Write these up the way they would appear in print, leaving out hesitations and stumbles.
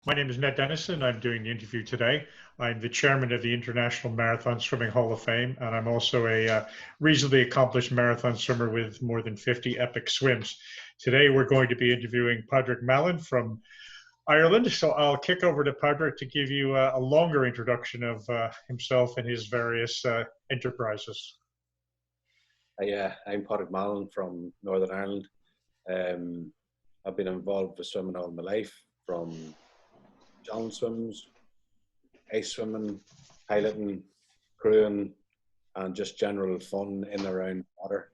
My name is Ned Denison. I'm doing the interview today. I'm the chairman of the International Marathon Swimming Hall of Fame, and I'm also a reasonably accomplished marathon swimmer with more than 50 epic swims. Today, we're going to be interviewing Padraig Mallon from Ireland. So I'll kick over to Padraig to give you a longer introduction of himself and his various enterprises. I'm Padraig Mallon from Northern Ireland. I've been involved with swimming all my life, from challenge swims, ice swimming, piloting, crewing, and just general fun in and around water.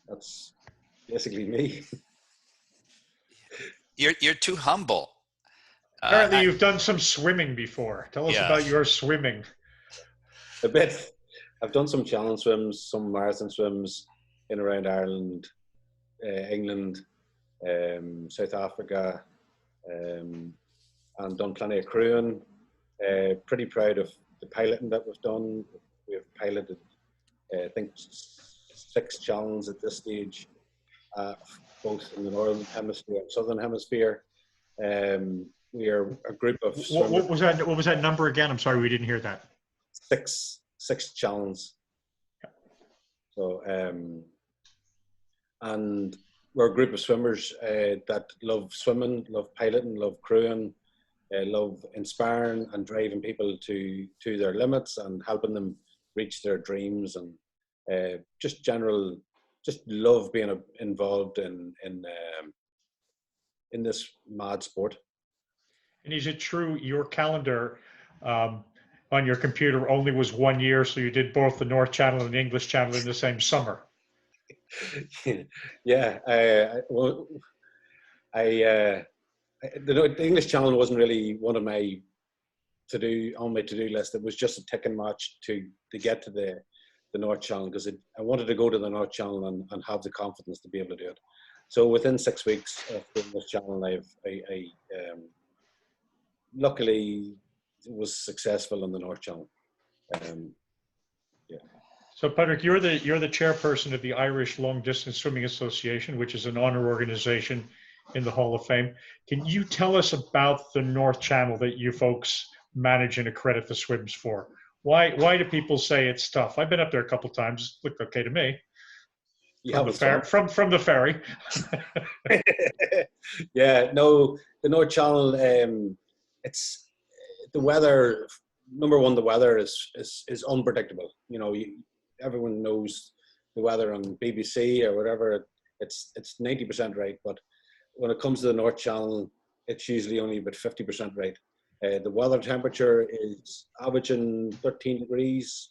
That's basically me. You're too humble. Apparently, you've done some swimming before. Tell us about your swimming. A bit. I've done some challenge swims, some marathon swims in and around Ireland, England, South Africa, and done plenty of crewing. Pretty proud of the piloting that we've done. We've piloted, I think, 6 challenges at this stage, both in the Northern Hemisphere and Southern Hemisphere. We are a group of what was that number again? I'm sorry, we didn't hear that. 6 challenges. So, and we're a group of swimmers that love swimming, love piloting, love crewing, love inspiring and driving people to their limits and helping them reach their dreams, and just love being involved in this mad sport. And is it true your calendar on your computer only was 1 year, so you did both the North Channel and the English Channel in the same summer? Yeah, the English Channel wasn't really one of my on my to-do list. It was just a ticking match to get to the North Channel, because I wanted to go to the North Channel and have the confidence to be able to do it. So within 6 weeks of the English Channel, I luckily was successful on the North Channel. So, Padraig, you're the chairperson of the Irish Long Distance Swimming Association, which is an honor organization in the Hall of Fame. Can you tell us about the North Channel that you folks manage and accredit the swims for? Why do people say it's tough? I've been up there a couple of times. It looked okay to me. From the ferry. Yeah, no, the North Channel. It's the weather. Number one, the weather is unpredictable. You know, everyone knows the weather on BBC or whatever. It's 90% right, but when it comes to the North Channel, it's usually only about 50% right. The weather temperature is averaging 13 degrees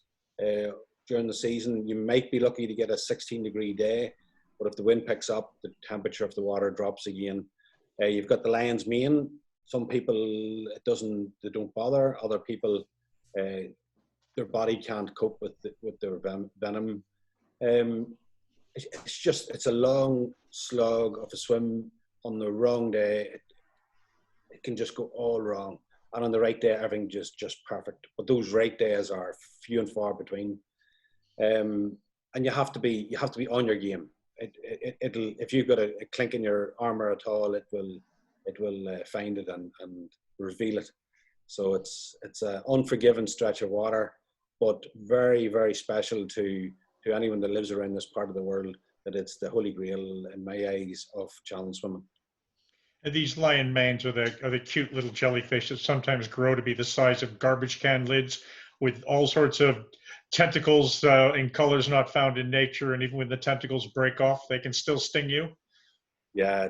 during the season. You might be lucky to get a 16-degree day, but if the wind picks up, the temperature of the water drops again. You've got the lion's mane. Some people they don't bother. Other people, their body can't cope with their venom. It's a long slog of a swim. On the wrong day, it can just go all wrong, and on the right day, everything just perfect. But those right days are few and far between, and you have to be on your game. It'll if you've got a clink in your armor at all, it will find it and reveal it. So it's an unforgiving stretch of water, but very, very special to anyone that lives around this part of the world. That it's the holy grail in my eyes of challenge swimming. And these lion manes are the cute little jellyfish that sometimes grow to be the size of garbage can lids, with all sorts of tentacles in colors not found in nature. And even when the tentacles break off, they can still sting you. Yeah,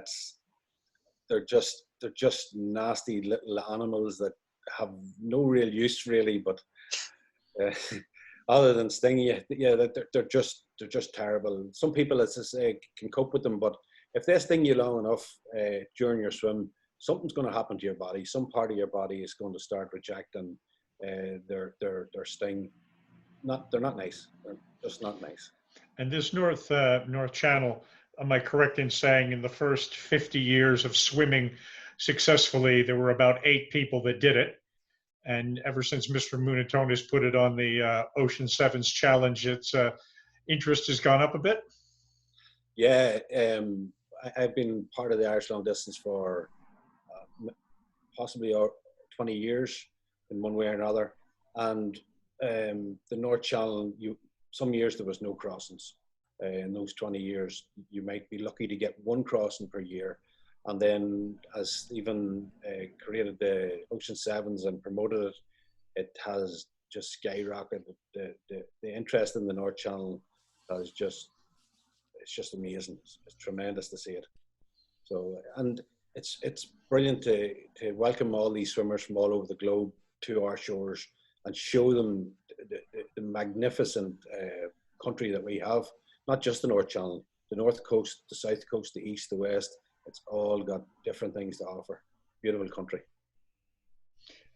they're just nasty little animals that have no real use really, but other than stinging you, yeah, they're just terrible. Some people, as I say, can cope with them, but if they sting you long enough during your swim, something's going to happen to your body. Some part of your body is going to start rejecting their sting. They're not nice. They're just not nice. And this North Channel, am I correct in saying, in the first 50 years of swimming successfully, there were about 8 people that did it? And ever since Mr. Munatonis put it on the Ocean Sevens Challenge, its interest has gone up a bit? Yeah, I've been part of the Irish Long Distance for possibly 20 years in one way or another. And the North Channel, some years there was no crossings. In those 20 years, you might be lucky to get one crossing per year. And then as Stephen created the Ocean Sevens and promoted it, it has just skyrocketed. The interest in the North Channel has it's just amazing. It's tremendous to see it. So, and it's brilliant to welcome all these swimmers from all over the globe to our shores and show them the magnificent country that we have. Not just the North Channel, the North Coast, the South Coast, the East, the West. It's all got different things to offer. Beautiful country.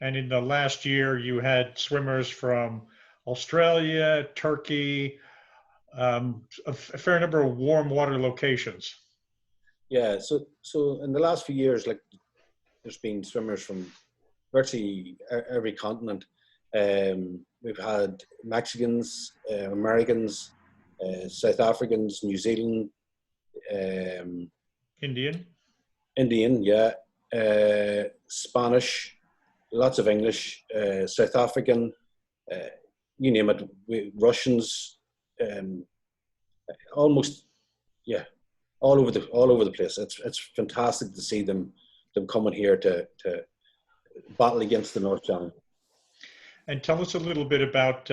And in the last year, you had swimmers from Australia, Turkey, a fair number of warm water locations. Yeah, so in the last few years, like there's been swimmers from virtually every continent. We've had Mexicans, Americans, South Africans, New Zealand, Indian, yeah, Spanish, lots of English, South African, you name it, Russians, almost, yeah, all over the place. It's fantastic to see them coming here to battle against the North Channel. And tell us a little bit about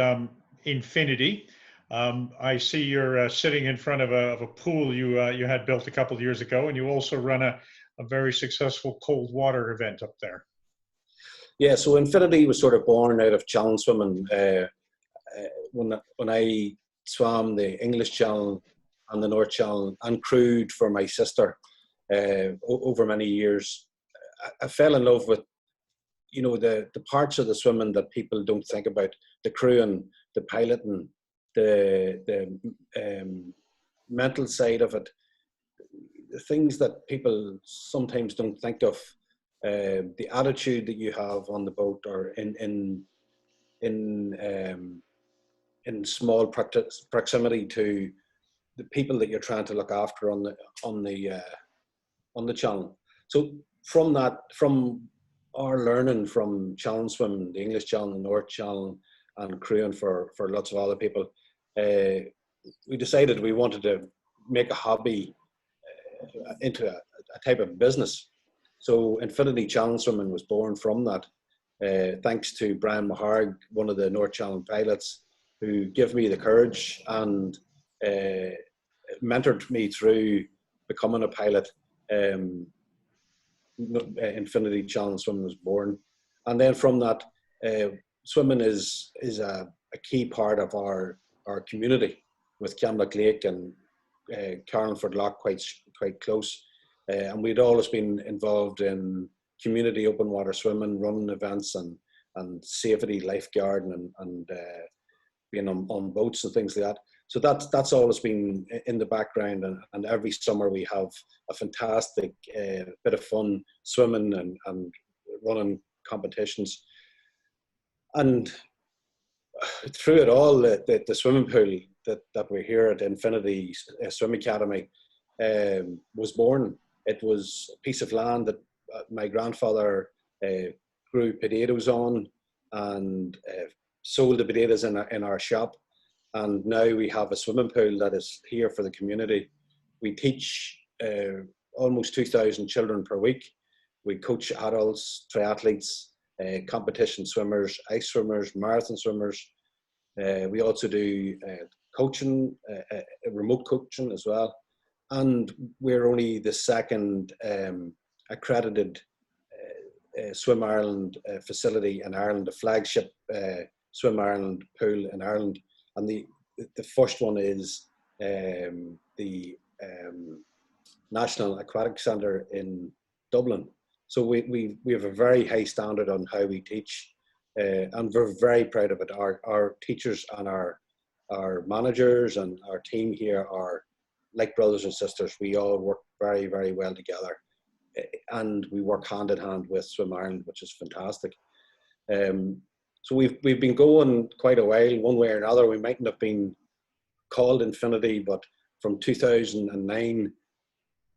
Infinity. I see you're sitting in front of a pool you had built a couple of years ago, and you also run a very successful cold water event up there. Yeah, so Infinity was sort of born out of challenge swimming. When I swam the English Channel and the North Channel and crewed for my sister over many years, I fell in love with, you know, the parts of the swimming that people don't think about: the crewing, the piloting, the mental side of it, the things that people sometimes don't think of, the attitude that you have on the boat or in small proximity to the people that you're trying to look after on the channel. So from our learning from challenge swimming, the English Channel, the North Channel, and crewing for lots of other people, we decided we wanted to make a hobby into a type of business. So Infinity Challenge Swimming was born from that, thanks to Brian Maharg, one of the North Channel pilots, who gave me the courage and mentored me through becoming a pilot. Infinity Challenge Swimming was born. And then from that, swimming is a key part of our community, with Camlock Lake and Carlingford Loch quite close. And we'd always been involved in community open water swimming, running events and safety, lifeguarding and being on boats and things like that. So that's always been in the background, and every summer we have a fantastic bit of fun swimming and running competitions. And through it all, the swimming pool that we're here at Infinity Swim Academy was born. It was a piece of land that my grandfather grew potatoes on and sold the potatoes in our shop. And now we have a swimming pool that is here for the community. We teach almost 2,000 children per week. We coach adults, triathletes, competition swimmers, ice swimmers, marathon swimmers. We also do coaching, remote coaching as well. And we're only the second accredited Swim Ireland facility in Ireland, the flagship Swim Ireland pool in Ireland. And the first one is the National Aquatic Centre in Dublin. So we have a very high standard on how we teach, and we're very proud of it. Our teachers and our managers and our team here are like brothers and sisters. We all work very, very well together, and we work hand in hand with Swim Ireland, which is fantastic. So we've been going quite a while, one way or another. We mightn't have been called Infinity, but from 2009,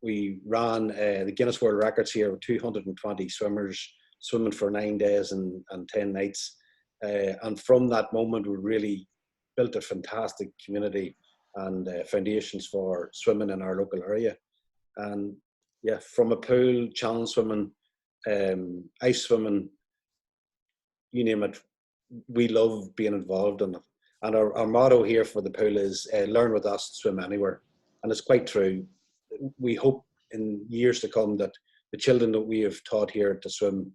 we ran the Guinness World Records here with 220 swimmers swimming for 9 days and 10 nights. And from that moment, we really built a fantastic community and foundations for swimming in our local area. And yeah, from a pool, challenge swimming, ice swimming, you name it, we love being involved in it. And our motto here for the pool is learn with us, swim anywhere. And it's quite true. We hope in years to come that the children that we have taught here to swim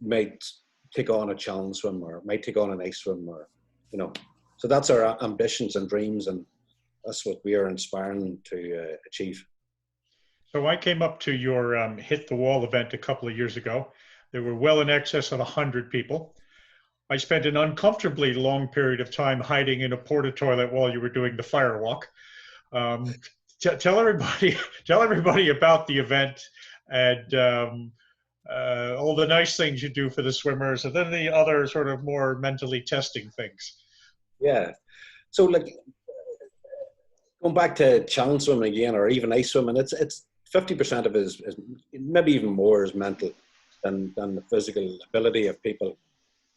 might take on a challenge swim or might take on an ice swim, or, you know. So that's our ambitions and dreams, and that's what we are inspiring to achieve. So I came up to your Hit the Wall event a couple of years ago. There were well in excess of 100 people. I spent an uncomfortably long period of time hiding in a porta toilet while you were doing the fire walk. Tell everybody about the event and all the nice things you do for the swimmers, and then the other sort of more mentally testing things. Yeah. So, like, going back to challenge swimming again, or even ice swimming, it's 50% of it is maybe even more is mental than the physical ability of people.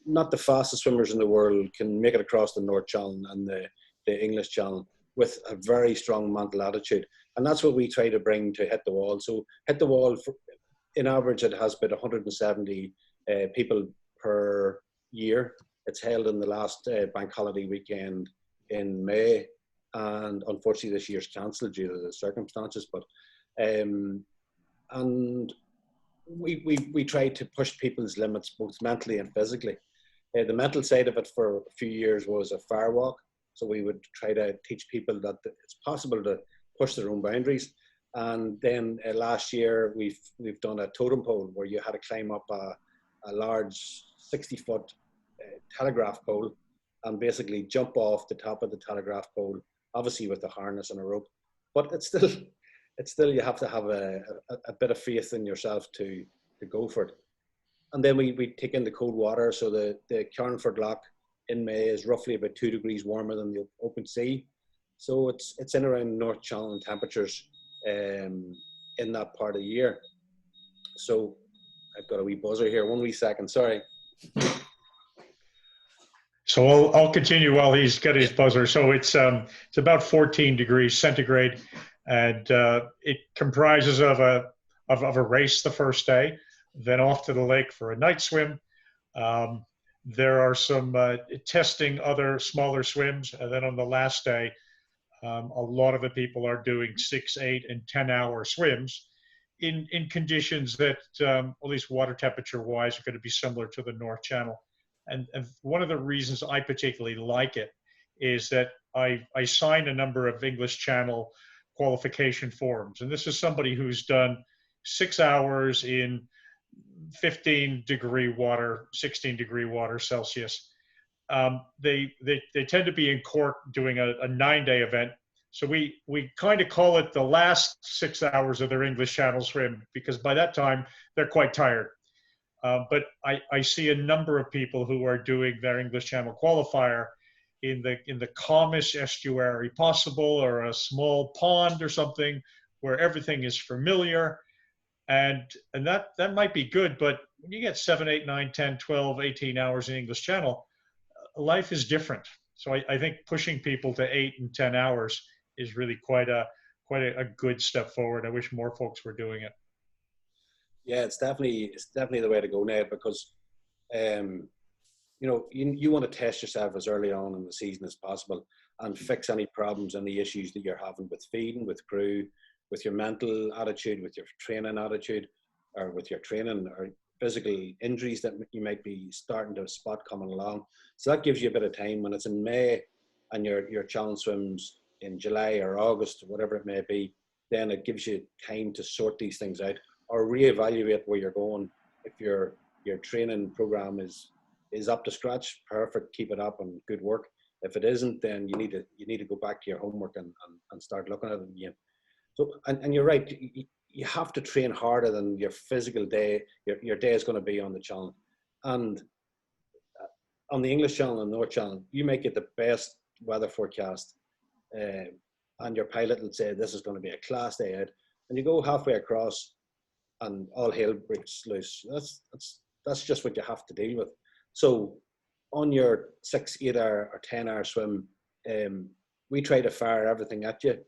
Not the fastest swimmers in the world can make it across the North Channel and the English Channel with a very strong mental attitude. And that's what we try to bring to Hit the Wall. So Hit the Wall, in average, it has about 170 people per year. It's held in the last bank holiday weekend in May. And unfortunately, this year's cancelled due to the circumstances. But and we try to push people's limits both mentally and physically. The mental side of it for a few years was a fire walk. So we would try to teach people that it's possible to push their own boundaries. And then last year we've done a totem pole where you had to climb up a large 60-foot telegraph pole and basically jump off the top of the telegraph pole, obviously with a harness and a rope. But it's still you have to have a bit of faith in yourself to go for it. And then we take in the cold water. So the Carnford Loch in May is roughly about 2 degrees warmer than the open sea. So it's in around North Channel temperatures in that part of the year. So I've got a wee buzzer here. 1 wee second, sorry. So I'll continue while he's got his buzzer. So it's about 14 degrees centigrade, and it comprises of a race the first day, then off to the lake for a night swim. There are some testing other smaller swims, and then on the last day, a lot of the people are doing 6, 8, and 10-hour swims in conditions that, at least water temperature wise, are going to be similar to the North Channel. And one of the reasons I particularly like it is that I sign a number of English Channel qualification forms. And this is somebody who's done 6 hours in 15-degree water, 16-degree water Celsius. They tend to be in Cork doing a 9-day event. So we kind of call it the last 6 hours of their English Channel swim, because by that time they're quite tired. But I see a number of people who are doing their English Channel qualifier in the calmest estuary possible, or a small pond or something where everything is familiar. And that might be good, but when you get 7, 8, 9, 10, 12, 18 hours in English Channel, life is different. So I think pushing people to 8 and 10 hours is really quite a good step forward. I wish more folks were doing it. Yeah, it's definitely the way to go, Ned, because you know, you want to test yourself as early on in the season as possible and fix any problems, any issues that you're having with feeding, with crew, with your mental attitude, with your training attitude, or with your training or physical injuries that you might be starting to spot coming along. So that gives you a bit of time. When it's in May and your challenge swims in July or August, whatever it may be, then it gives you time to sort these things out or reevaluate where you're going. If your training program is up to scratch, perfect, keep it up and good work. If it isn't, then you need to go back to your homework and start looking at it again. So, and you're right, you have to train harder than your physical day, your day is going to be on the channel. And on the English Channel and North Channel, you might get the best weather forecast and your pilot will say this is going to be a class day out. and you go halfway across, and all hell breaks loose. That's just what you have to deal with. So on your 6, 8 hour or 10-hour swim, we try to fire everything at you,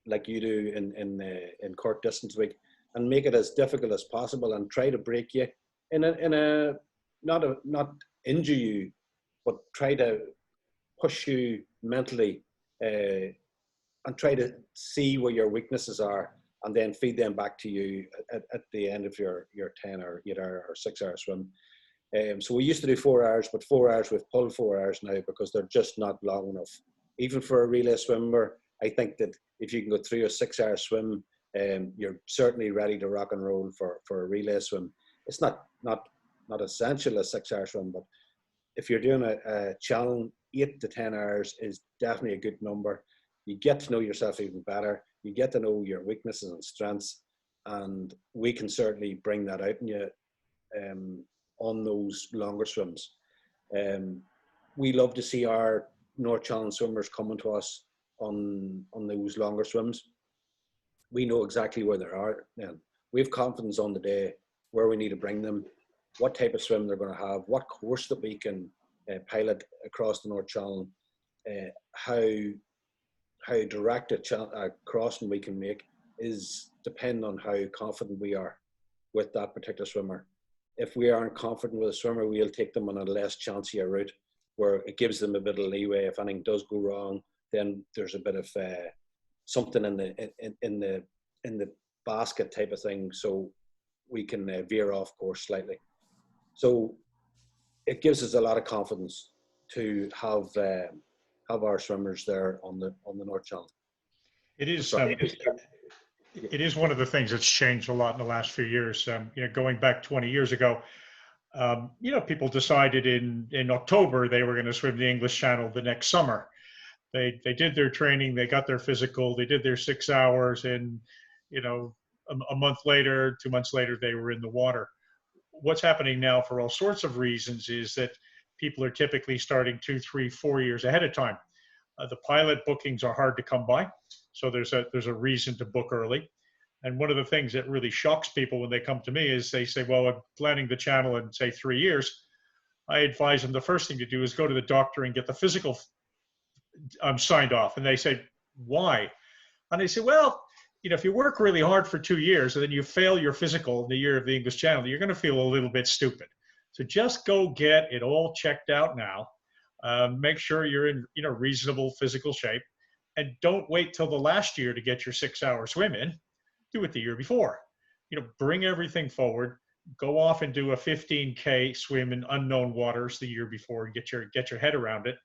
like you do in court distance week, and make it as difficult as possible, and try to break you in a not injure you, but try to push you mentally, and try to see where your weaknesses are, and then feed them back to you at the end of your 10 or 8 hour or 6 hour swim. So we used to do 4 hours, but 4 hours, we've pulled 4 hours now because they're just not long enough. Even for a relay swimmer, I think that if you can go through a 6 hour swim, you're certainly ready to rock and roll for a relay swim. It's not essential a 6 hour swim, but if you're doing a challenge, 8 to 10 hours is definitely a good number. You get to know yourself even better. You get to know your weaknesses and strengths, and we can certainly bring that out in you on those longer swims. We love to see our North Challenge swimmers coming to us on those longer swims. We know exactly where they are then. We have confidence on the day where we need to bring them, what type of swim they're going to have, what course that we can pilot across the North Channel, how direct a crossing we can make is dependent on how confident we are with that particular swimmer. If we aren't confident with a swimmer, we'll take them on a less chancey route where it gives them a bit of leeway. If anything does go wrong, then there's a bit of something in the basket type of thing, so we can veer off course slightly. So it gives us a lot of confidence to have our swimmers there on the North Channel. It is. It is one of the things that's changed a lot in the last few years. Going back 20 years ago, people decided in October they were going to swim the English Channel the next summer. They did their training, they got their physical, they did their 6 hours, and a month later, 2 months later, they were in the water. What's happening now, for all sorts of reasons, is that people are typically starting 2, 3, 4 years ahead of time. The pilot bookings are hard to come by, so there's a reason to book early. And one of the things that really shocks people when they come to me is they say, well, I'm planning the channel in, say, 3 years. I advise them the first thing to do is go to the doctor and get the physical signed off. And they say, why? And I say, well, if you work really hard for 2 years and then you fail your physical in the year of the English Channel, you're going to feel a little bit stupid. So just go get it all checked out now. Make sure you're in reasonable physical shape, and don't wait till the last year to get your 6 hour swim in. Do it the year before. Bring everything forward. Go off and do a 15K swim in unknown waters the year before and get your head around it,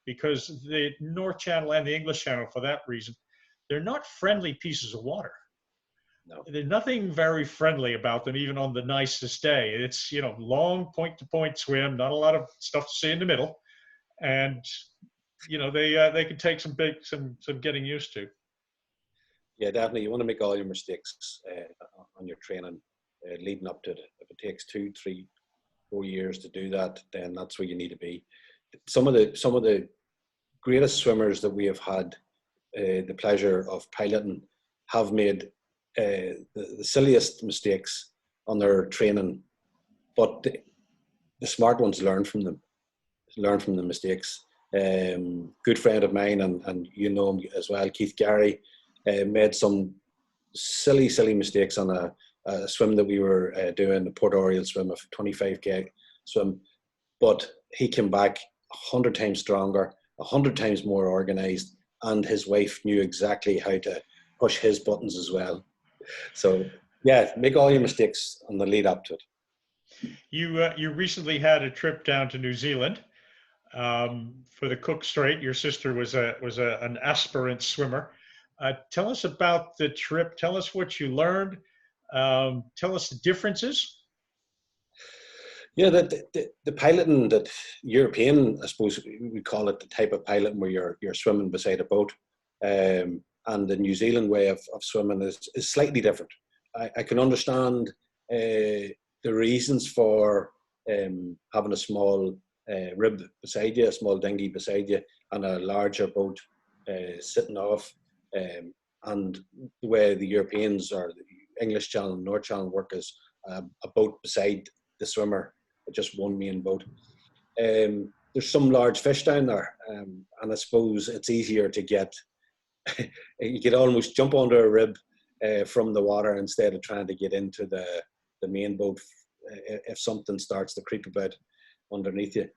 because the North Channel and the English Channel, for that reason, they're not friendly pieces of water. No. There's nothing very friendly about them, even on the nicest day. It's long point-to-point swim, not a lot of stuff to see in the middle, and they can take some getting used to. Yeah, definitely. You want to make all your mistakes on your training leading up to it. If it takes 2, 3, 4 years to do that, then that's where you need to be. Some of the greatest swimmers that we have had the pleasure of piloting have made the silliest mistakes on their training, but the smart ones learn from the mistakes. Good friend of mine, and you know him as well, Keith Gary, made some silly mistakes on a swim that we were doing, the Port Oriel swim, a 25K swim, but he came back 100 times stronger, 100 times more organized, and his wife knew exactly how to push his buttons as well. So yeah, make all your mistakes on the lead up to it. You recently had a trip down to New Zealand for the Cook Strait. Your sister was an aspirant swimmer. Tell us about the trip. Tell us what you learned. Tell us the differences. Yeah, the piloting, that European, I suppose we call it, the type of piloting where you're swimming beside a boat, and the New Zealand way of swimming is slightly different. I can understand the reasons for having a small rib beside you, a small dinghy beside you, and a larger boat sitting off, and the way the Europeans or the English Channel and North Channel work as a boat beside the swimmer, just one main boat. There's some large fish down there, and I suppose it's easier to get, you could almost jump onto a rib from the water instead of trying to get into the main boat if something starts to creep about underneath you.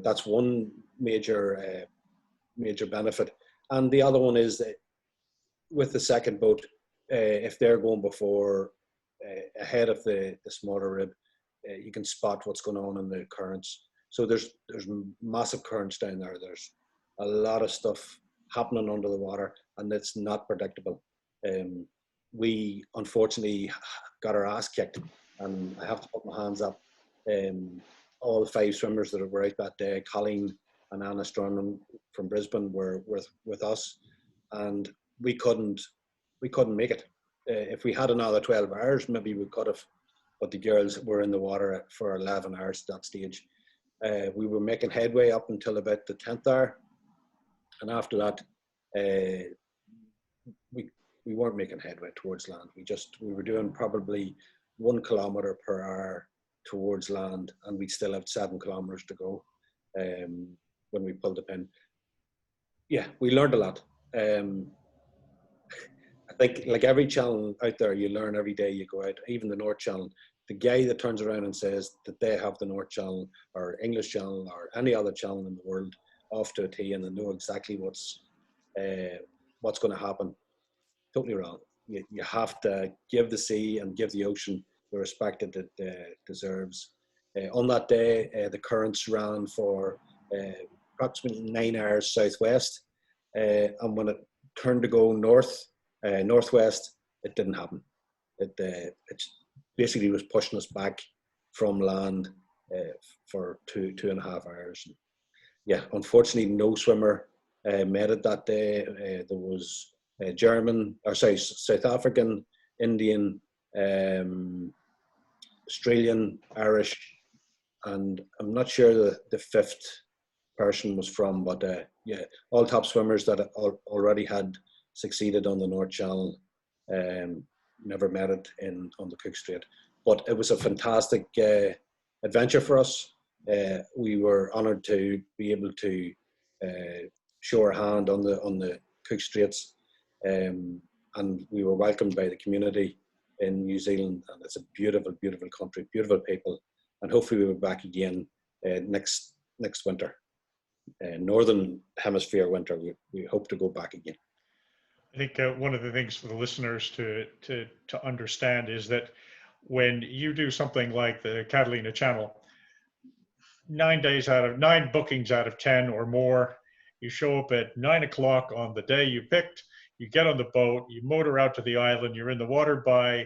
That's one major benefit. And the other one is that with the second boat, if they're going before, ahead of the smaller rib, you can spot what's going on in the currents. So there's massive currents down there. There's a lot of stuff happening under the water, and it's not predictable. We unfortunately got our ass kicked, and I have to put my hands up. All 5 swimmers that were out that day, Colleen and Anna Strunham from Brisbane, were with us, and we couldn't make it. If we had another 12 hours, maybe we could have, but the girls were in the water for 11 hours at that stage. We were making headway up until about the 10th hour, and after that, we weren't making headway towards land. We were doing probably 1 kilometre per hour towards land, and we still have 7 kilometres to go when we pulled the pin. Yeah, we learned a lot. I think, like every channel out there, you learn every day you go out. Even the North Channel, the guy that turns around and says that they have the North Channel or English Channel or any other channel in the world off to a T, and they know exactly what's going to happen. Totally wrong. You have to give the sea and give the ocean the respect that it deserves. On that day, the currents ran for approximately 9 hours southwest, and when it turned to go northwest, it didn't happen. It basically was pushing us back from land for two and a half hours. Yeah, unfortunately, no swimmer made it that day. There was South African, Indian, Australian, Irish, and I'm not sure the 5th person was from, but yeah, all top swimmers that already had succeeded on the North Channel never made it on the Cook Strait. But it was a fantastic adventure for us. We were honoured to be able to show our hand on the Cook Straits, and we were welcomed by the community in New Zealand, and it's a beautiful, beautiful country, beautiful people, and hopefully we'll be back again next winter. Northern Hemisphere winter, we hope to go back again. I think one of the things for the listeners to understand is that when you do something like the Catalina Channel, 9 bookings out of 10 or more, you show up at 9 o'clock on the day you picked, you get on the boat, you motor out to the island, you're in the water by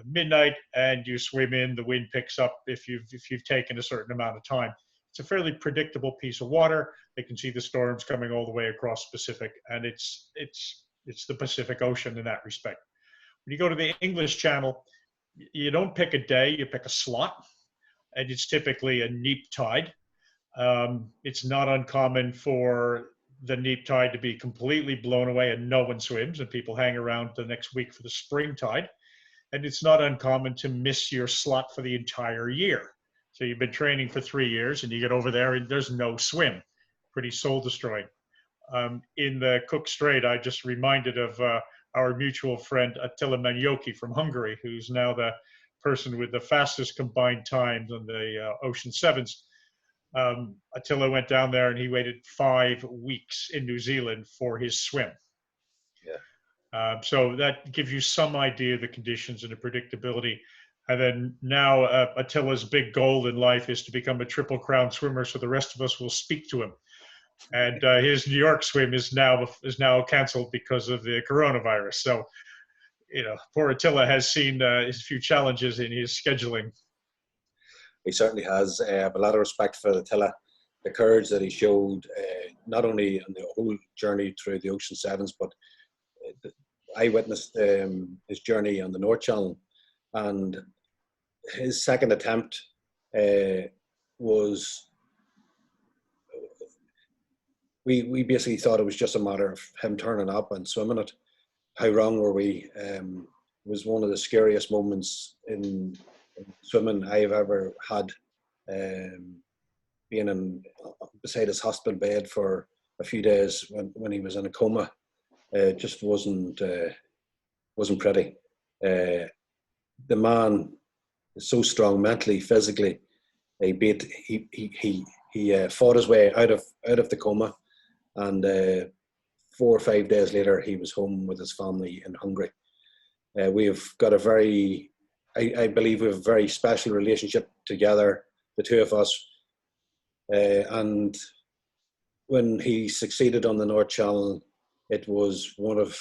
midnight, and you swim in. The wind picks up if you've taken a certain amount of time. It's a fairly predictable piece of water. They can see the storms coming all the way across Pacific, and it's the Pacific Ocean in that respect. When you go to the English Channel, you don't pick a day, you pick a slot, and it's typically a neap tide. It's not uncommon for the neap tide to be completely blown away and no one swims, and people hang around the next week for the spring tide. And it's not uncommon to miss your slot for the entire year. So you've been training for 3 years and you get over there and there's no swim. Pretty soul destroying. In the Cook Strait, I just reminded of our mutual friend Attila Manioki from Hungary, who's now the person with the fastest combined times on the Ocean Sevens. Attila went down there and he waited 5 weeks in New Zealand for his swim. Yeah. So that gives you some idea of the conditions and the predictability. And then now Attila's big goal in life is to become a Triple Crown swimmer, so the rest of us will speak to him. And his New York swim is now canceled because of the coronavirus. So, poor Attila has seen his few challenges in his scheduling. He certainly has. I have a lot of respect for Attila, the courage that he showed, not only on the whole journey through the Ocean Sevens, but I witnessed his journey on the North Channel, and his second attempt was. We basically thought it was just a matter of him turning up and swimming it. How wrong were we? was one of the scariest moments in swimming I've ever had. Being beside his hospital bed for a few days when he was in a coma, just wasn't pretty. The man is so strong mentally, physically. He fought his way out of the coma, and 4 or 5 days later, he was home with his family in Hungary. We've got I believe we have a very special relationship together, the two of us. And when he succeeded on the North Channel, it was one of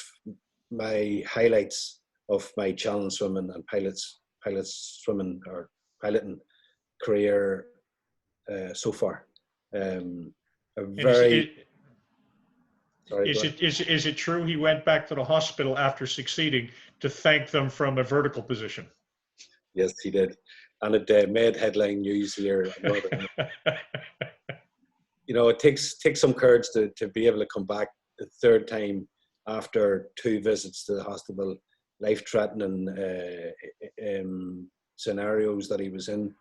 my highlights of my challenge swimming and pilots swimming or piloting career so far. Is it true he went back to the hospital after succeeding to thank them from a vertical position? Yes, he did, and it made headline news here. You know, it takes some courage to be able to come back the third time after 2 visits to the hospital, life-threatening scenarios that he was in.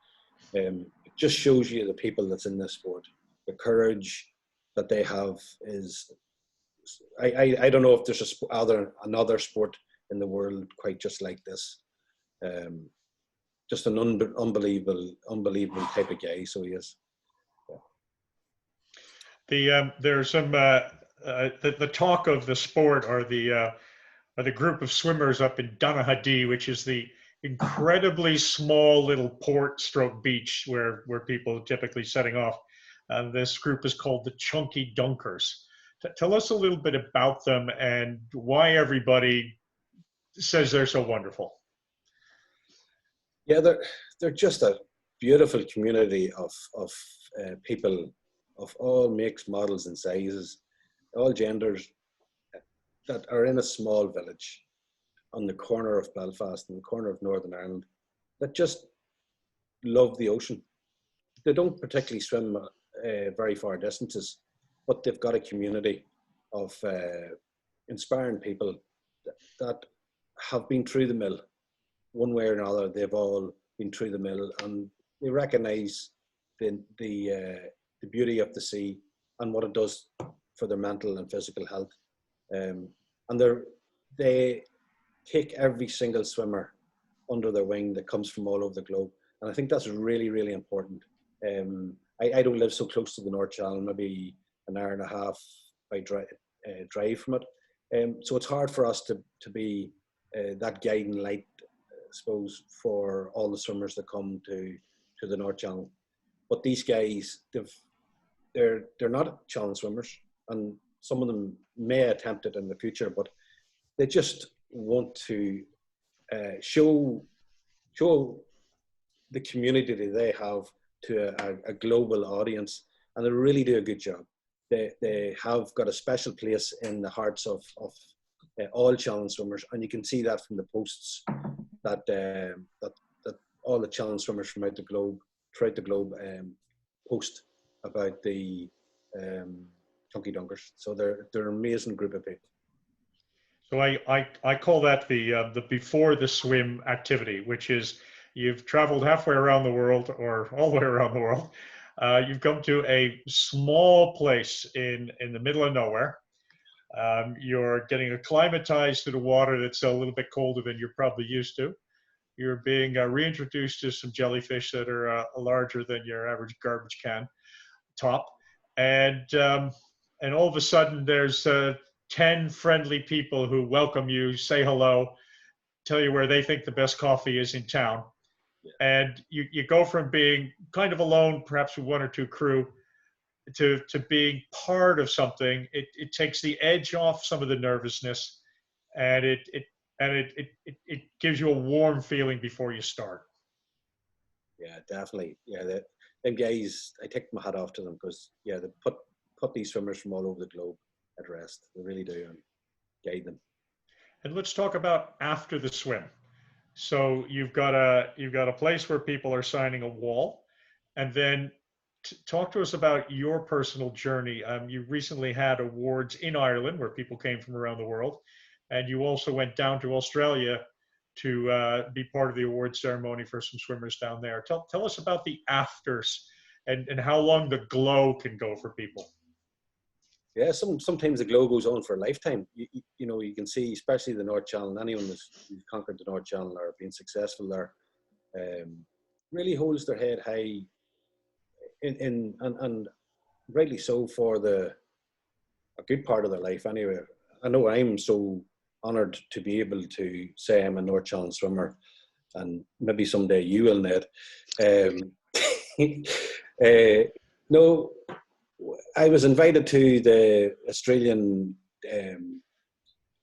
It just shows you the people that's in this sport, the courage that they have is. I don't know if there's another sport in the world quite just like this. Just an unbelievable type of guy. So he is. There's some the talk of the sport are the group of swimmers up in Donaghadee, which is the incredibly small little port/stroke beach where people are typically setting off. And this group is called the Chunky Dunkers. Tell us a little bit about them and why everybody says they're so wonderful. Yeah, they're just a beautiful community of people of all makes, models, and sizes, all genders, that are in a small village on the corner of Belfast, in the corner of Northern Ireland, that just love the ocean. They don't particularly swim very far distances, but they've got a community of inspiring people that have been through the mill. One way or another, they've all been through the mill, and they recognise the beauty of the sea and what it does for their mental and physical health. And they take every single swimmer under their wing that comes from all over the globe. And I think that's really, really important. I don't live so close to the North Channel, maybe an hour and a half by drive from it. So it's hard for us to be that guiding light, I suppose, for all the swimmers that come to the North Channel. But these guys, they're not challenge swimmers, and some of them may attempt it in the future, but they just want to show the community that they have to a global audience, and they really do a good job. They have got a special place in the hearts of all challenge swimmers, and you can see that from the posts that all the challenge swimmers throughout the globe post about the Chunky Dunkers. So they're an amazing group of people. So I call that the before the swim activity, which is you've traveled halfway around the world or all the way around the world. You've come to a small place in the middle of nowhere. You're getting acclimatized to the water that's a little bit colder than you're probably used to. You're being reintroduced to some jellyfish that are larger than your average garbage can top. And all of a sudden there's 10 friendly people who welcome you, say hello, tell you where they think the best coffee is in town. And you go from being kind of alone, perhaps with 1 or 2 crew, to being part of something. It takes the edge off some of the nervousness, and it gives you a warm feeling before you start. Yeah, definitely. Yeah, them guys, I take my hat off to them, because they put these swimmers from all over the globe at rest. They really do, and guide them. And let's talk about after the swim. So you've got a place where people are signing a wall, and then talk to us about your personal journey. You recently had awards in Ireland where people came from around the world, and you also went down to Australia to be part of the award ceremony for some swimmers down there. Tell us about the afters and how long the glow can go for people. Yeah, sometimes the glow goes on for a lifetime. You know, you can see, especially the North Channel, anyone who's conquered the North Channel or been successful there, really holds their head high, and rightly so for a good part of their life anyway. I know I'm so honoured to be able to say I'm a North Channel swimmer, and maybe someday you will, Ned. No, I was invited to the Australian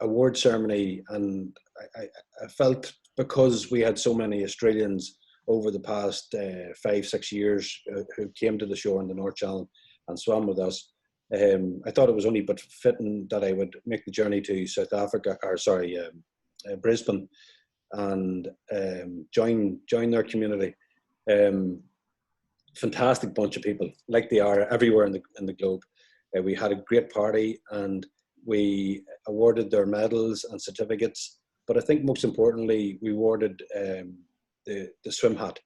award ceremony, and I felt, because we had so many Australians over the past 5-6 years who came to the show in the North Channel and swam with us, I thought it was only but fitting that I would make the journey to South Africa, Brisbane, and join their community. Fantastic bunch of people, like they are everywhere in the globe. We had a great party, and we awarded their medals and certificates. But I think most importantly, we awarded the swim hat.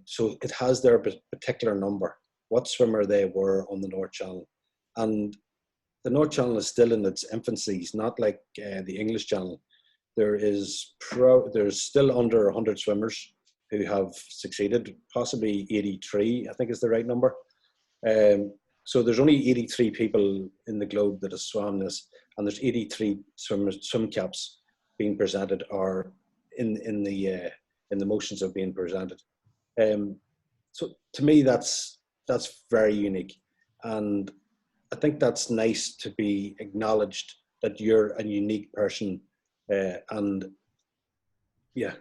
So it has their particular number, what swimmer they were on the North Channel. And the North Channel is still in its infancy, not like the English Channel. There's still under 100 swimmers who have succeeded, possibly 83, I think is the right number. So there's only 83 people in the globe that have swum this, and there's 83 swim caps being presented, or in the motions of being presented. So to me, that's very unique, and I think that's nice to be acknowledged that you're a unique person, and yeah,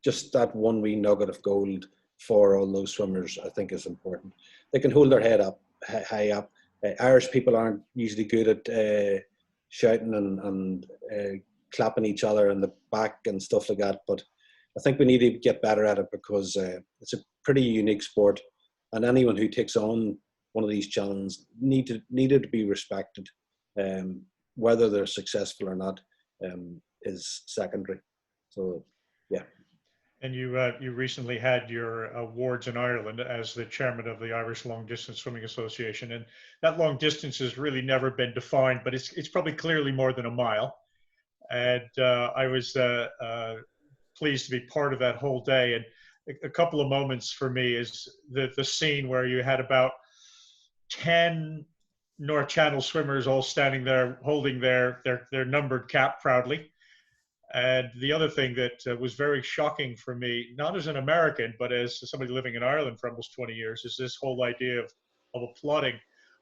just that one wee nugget of gold for all those swimmers, I think, is important. They can hold their head up, high up. Irish people aren't usually good at shouting and clapping each other in the back and stuff like that, but I think we need to get better at it, because it's a pretty unique sport, and anyone who takes on one of these challenges needed to be respected. Whether they're successful or not is secondary. So, yeah. And you recently had your awards in Ireland as the chairman of the Irish Long Distance Swimming Association, and that long distance has really never been defined, but it's probably clearly more than a mile. And I was pleased to be part of that whole day. And a couple of moments for me is the scene where you had about 10 North Channel swimmers all standing there holding their numbered cap proudly. And the other thing that was very shocking for me, not as an American, but as somebody living in Ireland for almost 20 years, is this whole idea of applauding.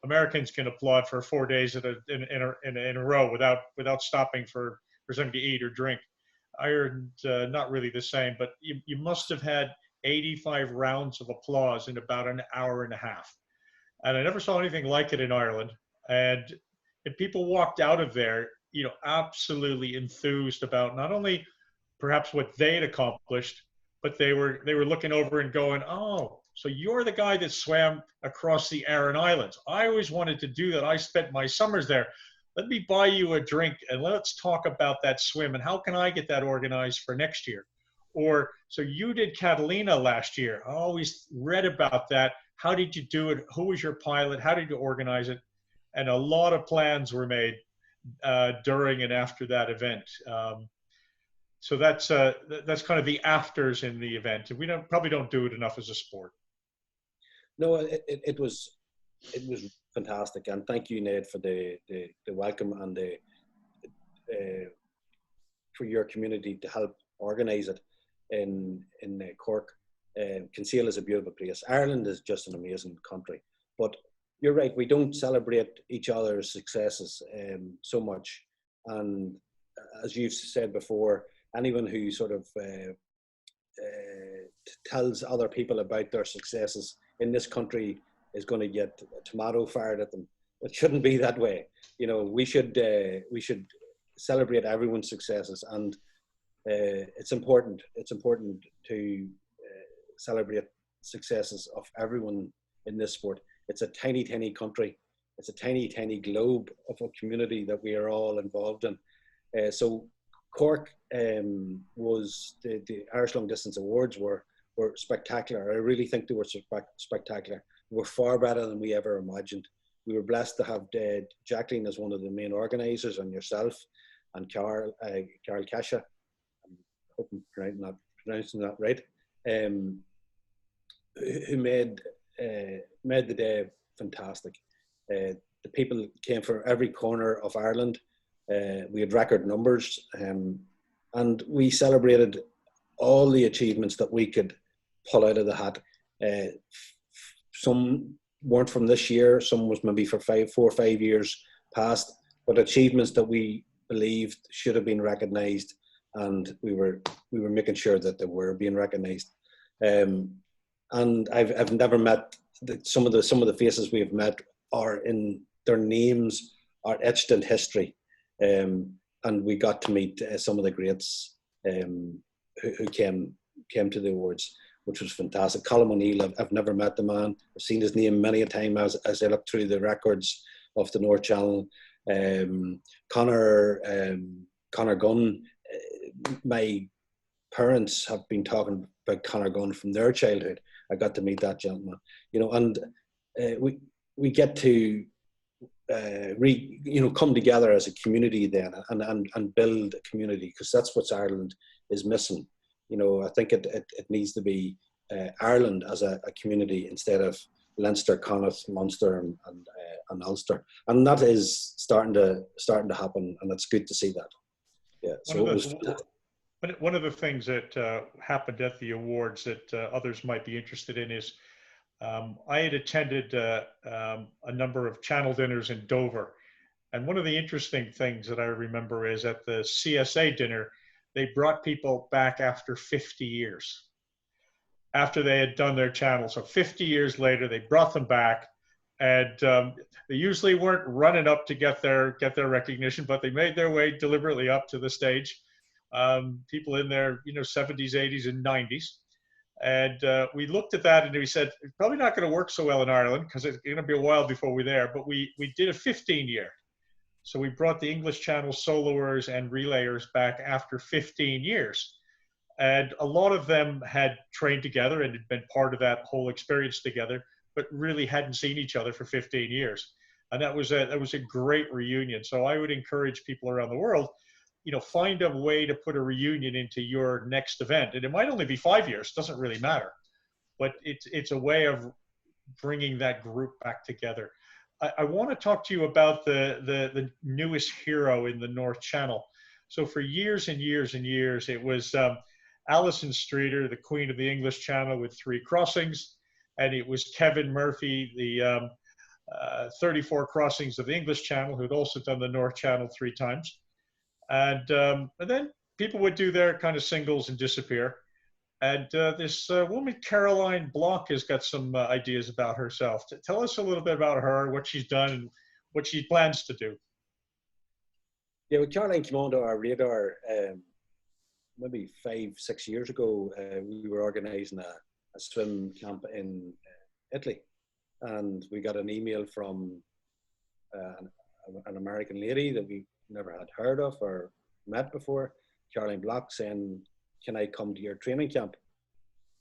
Americans can applaud for 4 days in a row without stopping for something to eat or drink. Ireland, not really the same, but you must have had 85 rounds of applause in about an hour and a half. And I never saw anything like it in Ireland. And people walked out of there, absolutely enthused about not only perhaps what they had accomplished, but they were looking over and going, "Oh, so you're the guy that swam across the Aran Islands. I always wanted to do that. I spent my summers there. Let me buy you a drink and let's talk about that swim and how can I get that organized for next year?" Or, "So you did Catalina last year. I always read about that. How did you do it? Who was your pilot? How did you organize it?" And a lot of plans were made during and after that event. So that's kind of the afters in the event. We probably don't do it enough as a sport. No, it was fantastic, and thank you, Ned, for the welcome and for your community to help organise it in Cork. Kinsale is a beautiful place. Ireland is just an amazing country, but you're right, we don't celebrate each other's successes so much. And as you've said before, anyone who sort of tells other people about their successes in this country is going to get a tomato fired at them. It shouldn't be that way. We should celebrate everyone's successes, and it's important. It's important to celebrate successes of everyone in this sport. It's a tiny, tiny country. It's a tiny, tiny globe of a community that we are all involved in. So Cork was the Irish Long Distance Awards were spectacular. I really think they were spectacular. They were far better than we ever imagined. We were blessed to have Jacqueline as one of the main organisers, and yourself and Carl Kasha. I hope I'm pronouncing that right. Who made the day fantastic. The people came from every corner of Ireland. We had record numbers, and we celebrated all the achievements that we could pull out of the hat. Some weren't from this year, some was maybe for 4 or 5 years past, but achievements that we believed should have been recognised, and we were making sure that they were being recognised. And I've never met some of the faces we have met are in their names are etched in history, and we got to meet some of the greats who came to the awards, which was fantastic. Colin O'Neill, I've never met the man. I've seen his name many a time as I look through the records of the North Channel. Conor Gunn, my parents have been talking about Conor Gunn from their childhood. I got to meet that gentleman, and we get to come together as a community then and build a community, because that's what Ireland is missing. I think it needs to be Ireland as a community instead of Leinster, Connacht, Munster, and Ulster, and that is starting to happen, and it's good to see that. Yeah. So one of the things that happened at the awards that others might be interested in is I had attended a number of channel dinners in Dover, and one of the interesting things that I remember is at the CSA dinner, they brought people back after 50 years. After they had done their channel. So 50 years later, they brought them back, and they usually weren't running up to get their recognition, but they made their way deliberately up to the stage. People in their 70s, 80s, and 90s. And we looked at that and we said, it's probably not going to work so well in Ireland because it's going to be a while before we're there. But we did a 15-year. So we brought the English Channel soloers and relayers back after 15 years. And a lot of them had trained together and had been part of that whole experience together, but really hadn't seen each other for 15 years. And that was a great reunion. So I would encourage people around the world, find a way to put a reunion into your next event. And it might only be 5 years, doesn't really matter. But it's a way of bringing that group back together. I want to talk to you about the newest hero in the North Channel. So for years and years and years, it was Alison Streeter, the Queen of the English Channel with 3 crossings, and it was Kevin Murphy, the 34 crossings of the English Channel, who had also done the North Channel 3 times. And then people would do their kind of singles and disappear. And this woman, Caroline Block, has got some ideas about herself. Tell us a little bit about her, what she's done, and what she plans to do. Yeah, well, Caroline came onto our radar maybe 5-6 years ago. We were organising a swim camp in Italy, and we got an email from an American lady that we never had heard of or met before, Caroline Block, saying, can I come to your training camp?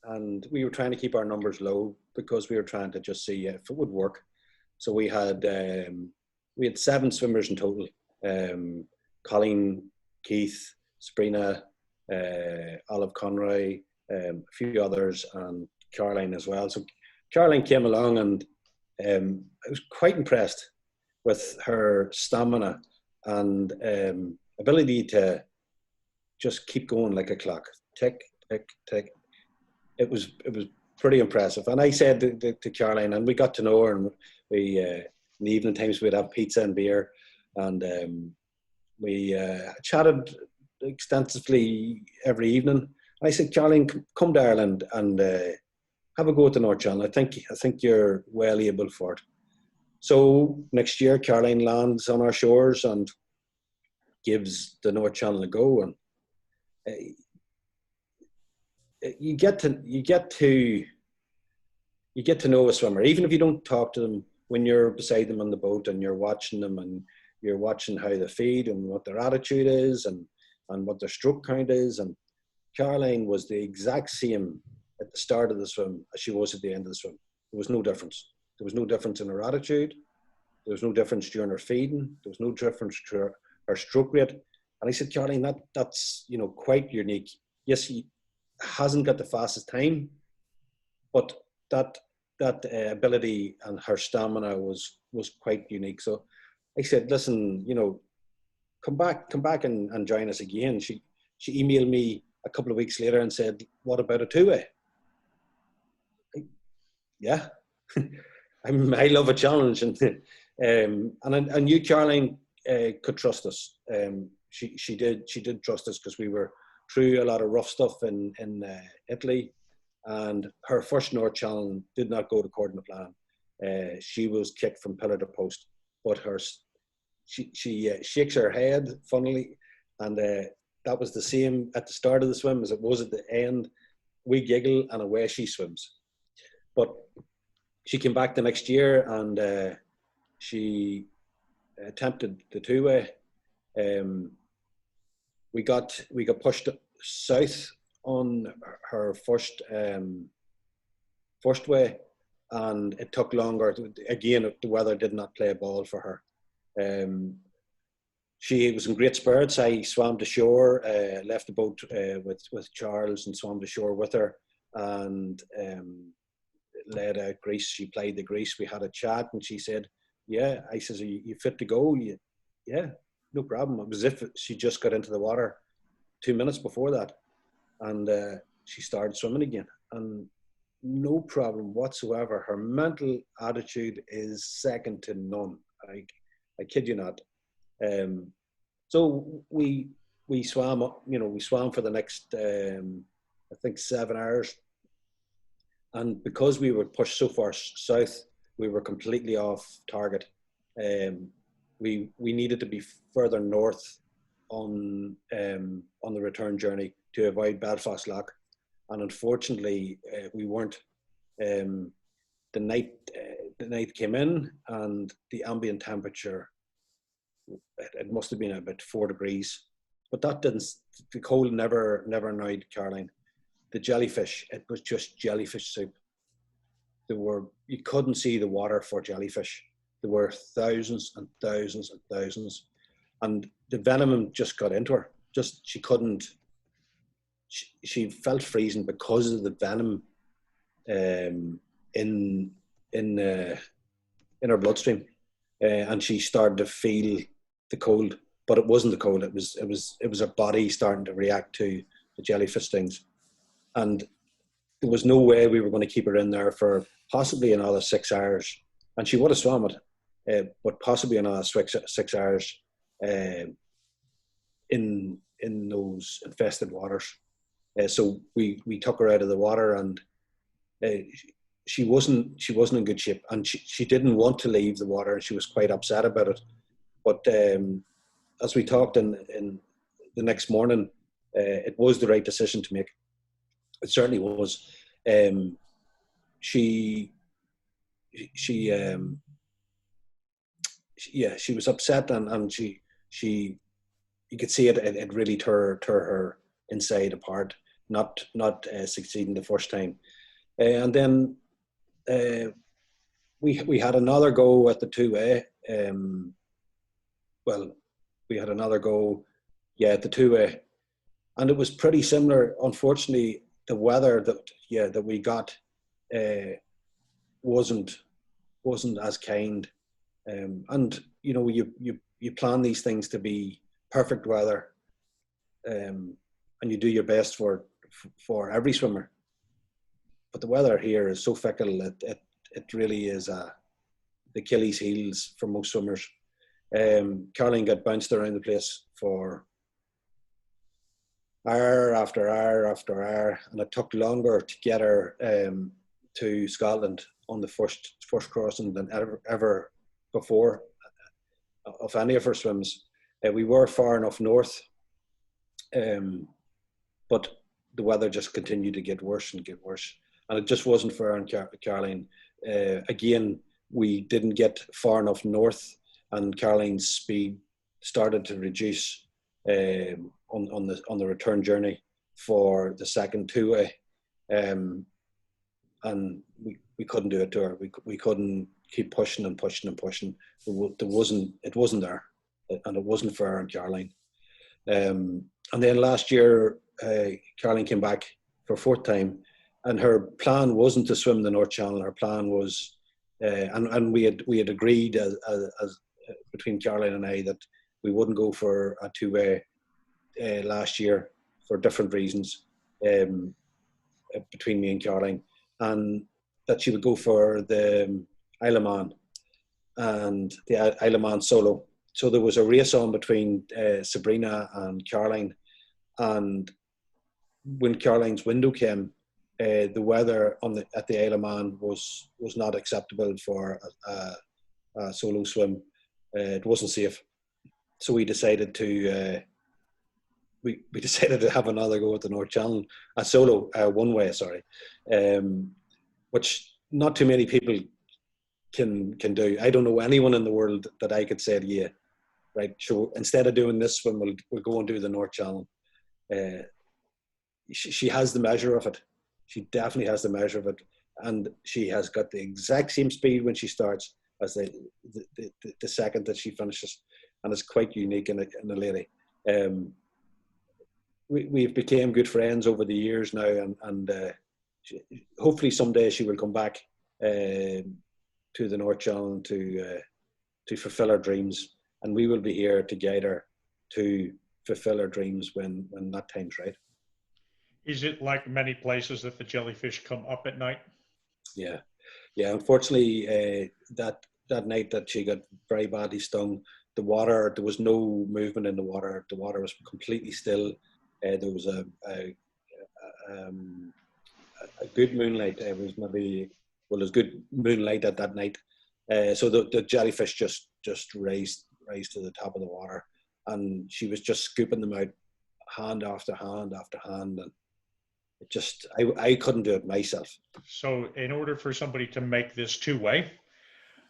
And we were trying to keep our numbers low because we were trying to just see if it would work. So we had 7 swimmers in total. Colleen, Keith, Sabrina, Olive Conroy, a few others, and Caroline as well. So Caroline came along, and I was quite impressed with her stamina and ability to just keep going like a clock, tick, tick, tick. It was pretty impressive. And I said to Caroline, and we got to know her, and we in the evening times we'd have pizza and beer, and we chatted extensively every evening. And I said, Caroline, come to Ireland and have a go at the North Channel. I think you're well able for it. So next year, Caroline lands on our shores and gives the North Channel a go, and you get to know a swimmer, even if you don't talk to them. When you're beside them on the boat and you're watching them, and you're watching how they feed and what their attitude is, and and what their stroke count is. And Caroline was the exact same at the start of the swim as she was at the end of the swim. There was no difference. There was no difference in her attitude. There was no difference during her feeding. There was no difference to her stroke rate. And I said, Caroline, that's quite unique. Yes, he hasn't got the fastest time, but that ability and her stamina was quite unique. So I said, listen, come back and join us again. She emailed me a couple of weeks later and said, what about a two-way? Yeah, I love a challenge, and I knew Caroline could trust us. She did trust us because we were through a lot of rough stuff in Italy, and her first North Challenge did not go according to plan. She was kicked from pillar to post, but she shakes her head funnily, and that was the same at the start of the swim as it was at the end. We giggle and away she swims. But she came back the next year and she attempted the two-way. We got pushed south on her first way, and it took longer. Again, the weather did not play a ball for her. She was in great spirits. I swam to shore, left the boat with Charles and swam to shore with her, and laid out grease. She played the grease. We had a chat, and she said, "Yeah." I says, "Are you fit to go?" Yeah, no problem. It was as if she just got into the water 2 minutes before that, and she started swimming again, and no problem whatsoever. Her mental attitude is second to none. I kid you not. So we swam, we swam for the next, I think 7 hours. And because we were pushed so far south, we were completely off target. We needed to be further north on the return journey to avoid Belfast Lock. And unfortunately, we weren't. The night came in, and the ambient temperature, it must have been about 4 degrees, but the cold never annoyed Caroline. The jellyfish, it was just jellyfish soup. You couldn't see the water for jellyfish. There were thousands and thousands and thousands, and the venom just got into her. She couldn't. She felt freezing because of the venom in her bloodstream, and she started to feel the cold. But it wasn't the cold. It was her body starting to react to the jellyfish stings, and there was no way we were going to keep her in there for possibly another 6 hours. And she would have swum it, but possibly another 6 hours in those infested waters. So we took her out of the water, and she wasn't in good shape, and she didn't want to leave the water, and she was quite upset about it. But as we talked in the next morning, it was the right decision to make. It certainly was. She was upset, and she you could see it really tore her inside apart, not succeeding the first time. And then we had another go at the two-way. We had another go, at the two-way, and it was pretty similar. Unfortunately, the weather that we got wasn't as kind, and you plan these things to be perfect weather, and you do your best for every swimmer. But the weather here is so fickle that it really is the Achilles heels for most swimmers. Caroline got bounced around the place for hour after hour after hour, and it took longer to get her to Scotland on the first crossing than ever before of any of her swims. We were far enough north, but the weather just continued to get worse and get worse, and it just wasn't fair on Caroline. Again, we didn't get far enough north, and Caroline's speed started to reduce. on the return journey for the second two-way, and we couldn't do it to her. We couldn't keep pushing and pushing and pushing. It wasn't there, and it wasn't for her and Caroline. And then last year, Caroline came back for a fourth time, and her plan wasn't to swim the North Channel. Her plan was, and we had agreed as between Caroline and I that we wouldn't go for a two-way last year for different reasons between me and Caroline, and that she would go for the Isle of Man and the Isle of Man solo. So there was a race on between Sabrina and Caroline, and when Caroline's window came, the weather at the Isle of Man was not acceptable for a solo swim. It wasn't safe, so we decided to have another go at the North Channel, a solo one way, which not too many people can do. I don't know anyone in the world that I could say, yeah, right, so instead of doing this swim, we'll go and do the North Channel. She has the measure of it. She definitely has the measure of it, and she has got the exact same speed when she starts as the second that she finishes, and it's quite unique in a lady. We've become good friends over the years now, and hopefully someday she will come back to the North Channel to fulfill her dreams, and we will be here to guide her to fulfill her dreams when that time's right. Is it like many places that the jellyfish come up at night? Yeah. Unfortunately, that night that she got very badly stung, the water, there was no movement in the water. The water was completely still. There was a good moonlight. It was good moonlight at that night. So the jellyfish just raised to the top of the water, and she was just scooping them out, hand after hand after hand, and it just I couldn't do it myself. So in order for somebody to make this two-way,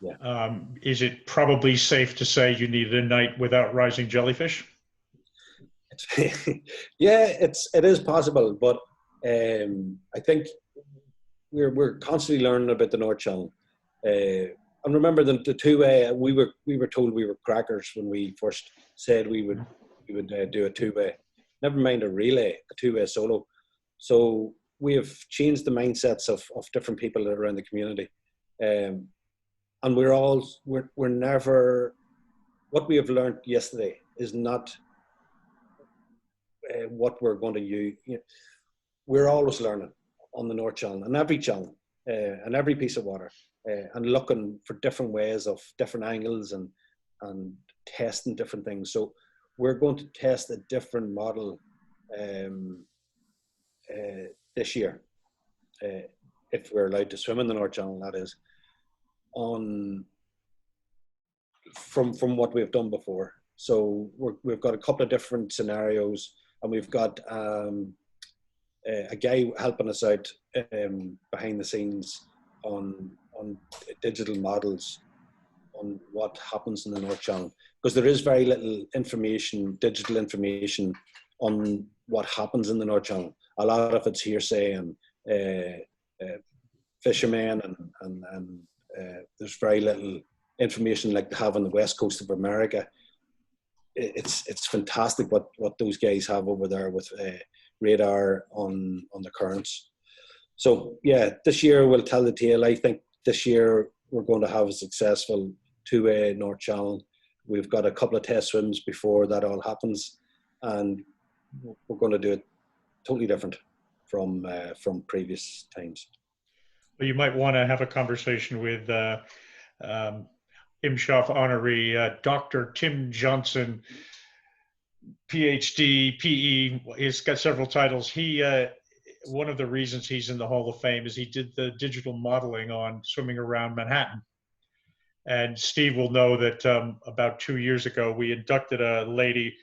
yeah. Is it probably safe to say you needed a night without rising jellyfish? Yeah, it is possible, but I think we're constantly learning about the North Channel. And remember the two-way, we were told we were crackers when we first said we would do a two-way. Never mind a relay, a two-way solo. So we have changed the mindsets of different people around the community, and we're never. What we have learned yesterday is not what we're going to use. We're always learning on the North Channel and every channel and every piece of water, and looking for different ways of different angles and testing different things. So we're going to test a different model this year, if we're allowed to swim in the North Channel, that is, from what we've done before. So we've got a couple of different scenarios, and we've got a guy helping us out behind the scenes on digital models on what happens in the North Channel, because there is very little information, digital information, on what happens in the North Channel. A lot of it's hearsay and fishermen, and there's very little information like they have on the west coast of America. It's fantastic what those guys have over there with radar on the currents. So yeah, this year we'll tell the tale. I think this year we're going to have a successful two-way North Channel. We've got a couple of test swims before that all happens, and we're going to do it totally different from previous times. Well, you might want to have a conversation with IMSHOF honoree Dr. Tim Johnson, PhD, PE. He's got several titles. He one of the reasons he's in the Hall of Fame is he did the digital modeling on swimming around Manhattan. And Steve will know that about 2 years ago, we inducted a lady,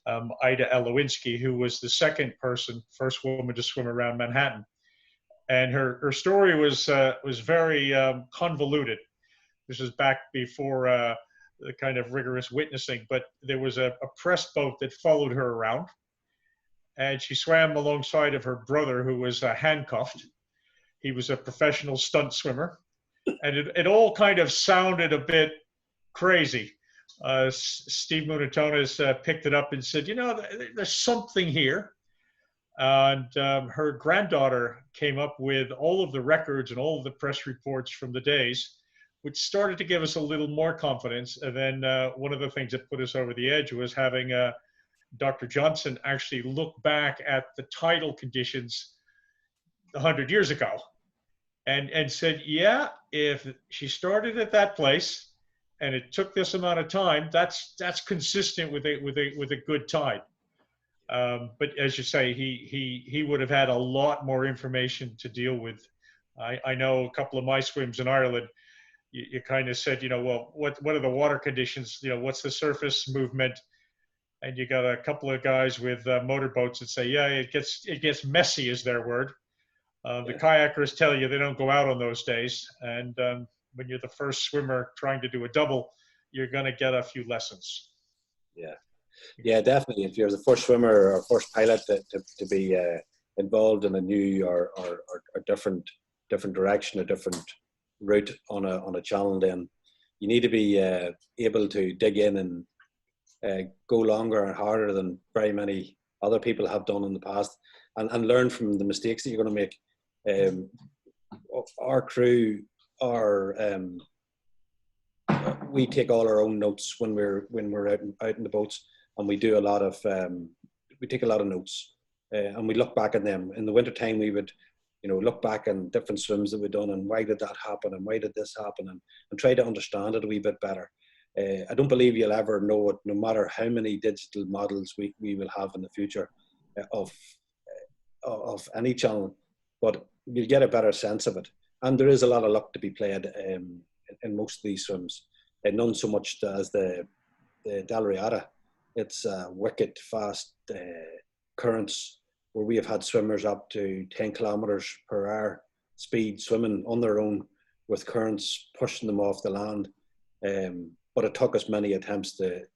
Ida Elowinski, who was the first woman to swim around Manhattan. And her story was very convoluted. This was back before the kind of rigorous witnessing, but there was a press boat that followed her around, and she swam alongside of her brother, who was handcuffed. He was a professional stunt swimmer, and it all kind of sounded a bit crazy. Steve Munatonis picked it up and said, you know, there's something here. And her granddaughter came up with all of the records and all of the press reports from the days, which started to give us a little more confidence. And then one of the things that put us over the edge was having Dr. Johnson actually look back at the tidal conditions 100 years ago and said, yeah, if she started at that place and it took this amount of time, that's consistent with a good tide. But as you say, he would have had a lot more information to deal with. I know a couple of my swims in Ireland, you kind of said, you know, well, what are the water conditions? You know, what's the surface movement? And you got a couple of guys with motorboats that say, yeah, it gets messy, is their word. The kayakers tell you they don't go out on those days. And when you're the first swimmer trying to do a double, you're going to get a few lessons. Yeah. Yeah, definitely. If you're the first swimmer or first pilot to be involved in a new or different direction, a different route on a channel, then you need to be able to dig in and go longer and harder than very many other people have done in the past, and learn from the mistakes that you're going to make. Our crew we take all our own notes when we're out in the boats, and we do a lot of we take a lot of notes, and we look back at them. In the wintertime, we would, you know, look back on different swims that we've done and why did that happen and why did this happen, and try to understand it a wee bit better. I don't believe you'll ever know it, no matter how many digital models we will have in the future of any channel, but you'll get a better sense of it. And there is a lot of luck to be played in most of these swims, and none so much as the Dalriada. It's wicked fast currents where we have had swimmers up to 10 kilometers per hour speed swimming on their own with currents pushing them off the land. But it took us many attempts to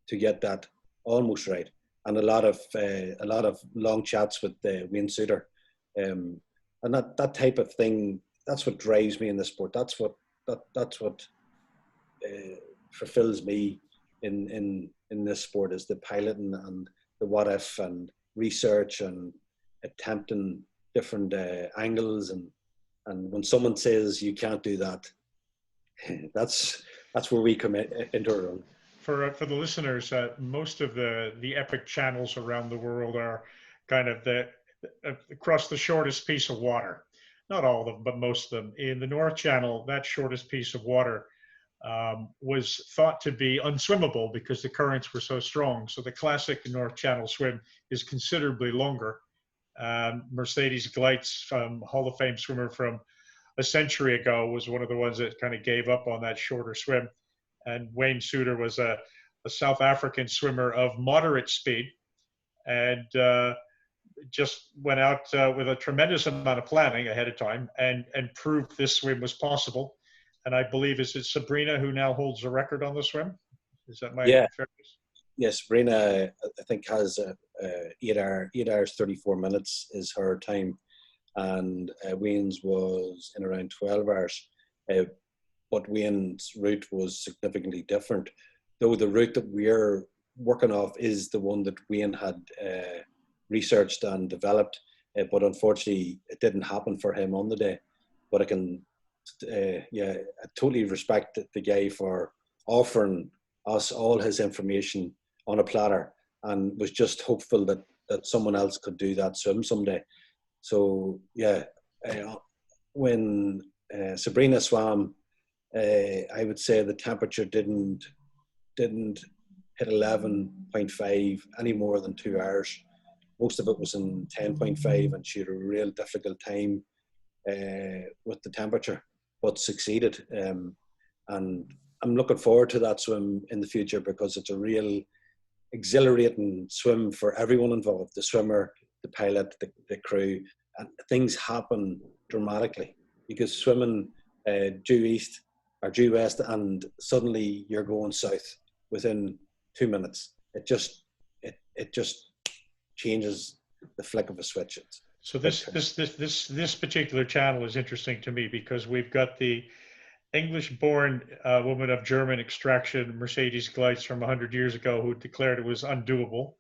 get that almost right, and a lot of long chats with Wayne Suter, and that type of thing. That's what drives me in the sport. That's what fulfills me in this sport, is the piloting and the what if and research and attempting different angles, and when someone says you can't do that, that's where we come into our own. For the listeners, most of the epic channels around the world are kind of across the shortest piece of water. Not all of them, but most of them. In the North Channel, that shortest piece of water was thought to be unswimmable because the currents were so strong. So the classic North Channel swim is considerably longer. Mercedes Gleitz, Hall of Fame swimmer from a century ago, was one of the ones that kind of gave up on that shorter swim. And Wayne Suter was a South African swimmer of moderate speed, and just went out with a tremendous amount of planning ahead of time and proved this swim was possible. And I believe, is it Sabrina who now holds the record on the swim? Is that my fairness? Yes, Sabrina, I think, has 8 hours 34 minutes is her time, and Wayne's was in around 12 hours. But Wayne's route was significantly different, though the route that we're working off is the one that Wayne had researched and developed, but unfortunately it didn't happen for him on the day. But I can I totally respect the guy for offering us all his information on a platter, and was just hopeful that someone else could do that swim someday. So when Sabrina swam, I would say the temperature didn't hit 11.5 any more than 2 hours. Most of it was in 10.5, and she had a real difficult time with the temperature, but succeeded. And I'm looking forward to that swim in the future, because it's a real exhilarating swim for everyone involved, the swimmer, the pilot, the crew, and things happen dramatically, because swimming due east or due west, and suddenly you're going south within 2 minutes. It just changes the flick of a switch. So this particular channel is interesting to me because we've got the English-born woman of German extraction, Mercedes Gleitz, from 100 years ago, who declared it was undoable.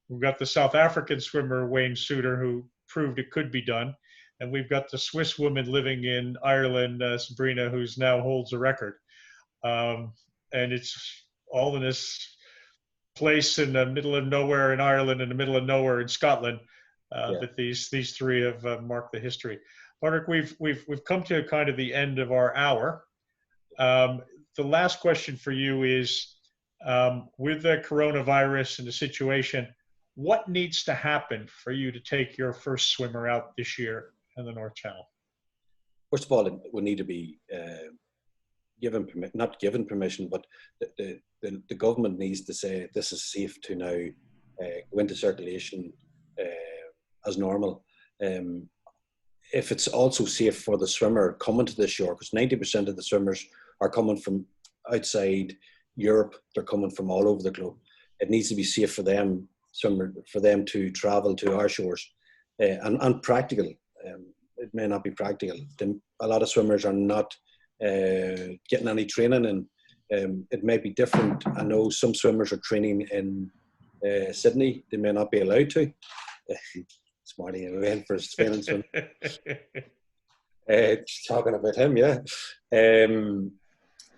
We've got the South African swimmer, Wayne Suter, who proved it could be done. And we've got the Swiss woman living in Ireland, Sabrina, who's now holds a record. And it's all in this place in the middle of nowhere in Ireland, in the middle of nowhere in Scotland, that these three have marked the history. Patrick, we've come to kind of the end of our hour. The last question for you is, with the coronavirus and the situation, what needs to happen for you to take your first swimmer out this year in the North Channel? First of all, it would need to be not given permission, but the government needs to say this is safe to now go into circulation as normal. If it's also safe for the swimmer coming to the shore, because 90% of the swimmers are coming from outside Europe, they're coming from all over the globe. It needs to be safe for them, for them to travel to our shores, and practical. It may not be practical. A lot of swimmers are not getting any training, and it may be different. I know some swimmers are training in Sydney. They may not be allowed to. Smarty went for a spin and swim. Talking about him, yeah.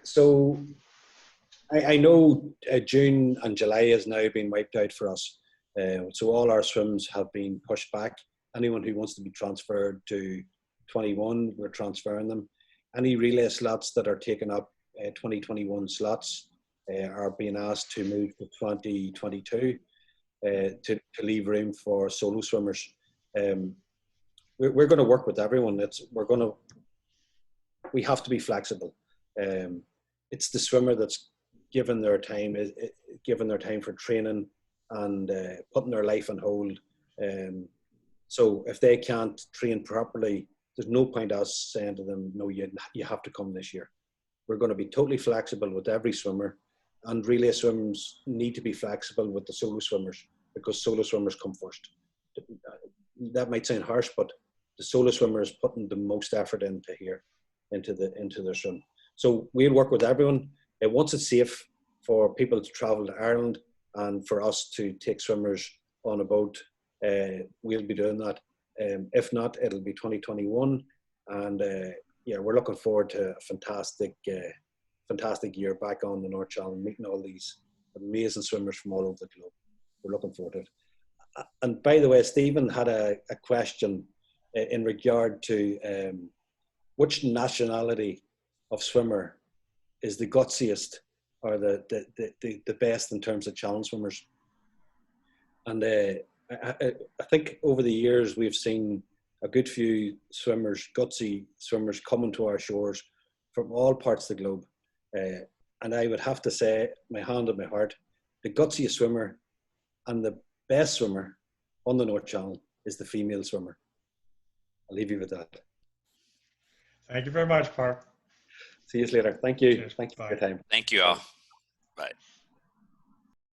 So I know June and July has now been wiped out for us. So all our swims have been pushed back. Anyone who wants to be transferred to 21, we're transferring them. Any relay slots that are taking up 2021 slots are being asked to move to 2022 to leave room for solo swimmers. We're going to work with everyone. We have to be flexible. It's the swimmer that's given their time for training and putting their life on hold. So if they can't train properly, there's no point us saying to them, no, you have to come this year. We're going to be totally flexible with every swimmer, and relay swimmers need to be flexible with the solo swimmers, because solo swimmers come first. That might sound harsh, but the solo swimmer is putting the most effort into their swim. So we'll work with everyone. Once it's safe for people to travel to Ireland and for us to take swimmers on a boat, we'll be doing that. If not, it'll be 2021, and we're looking forward to a fantastic year back on the North Channel, meeting all these amazing swimmers from all over the globe. We're looking forward to it. And by the way, Stephen had a question in regard to which nationality of swimmer is the gutsiest or the best in terms of challenge swimmers. And I think over the years we've seen a good few swimmers, gutsy swimmers, coming to our shores from all parts of the globe. And I would have to say, my hand on my heart, the gutsiest swimmer and the best swimmer on the North Channel is the female swimmer. I'll leave you with that. Thank you very much, Park. See you later. Thank you. Cheers. Thank you Bye. for your time. Thank you all. Bye.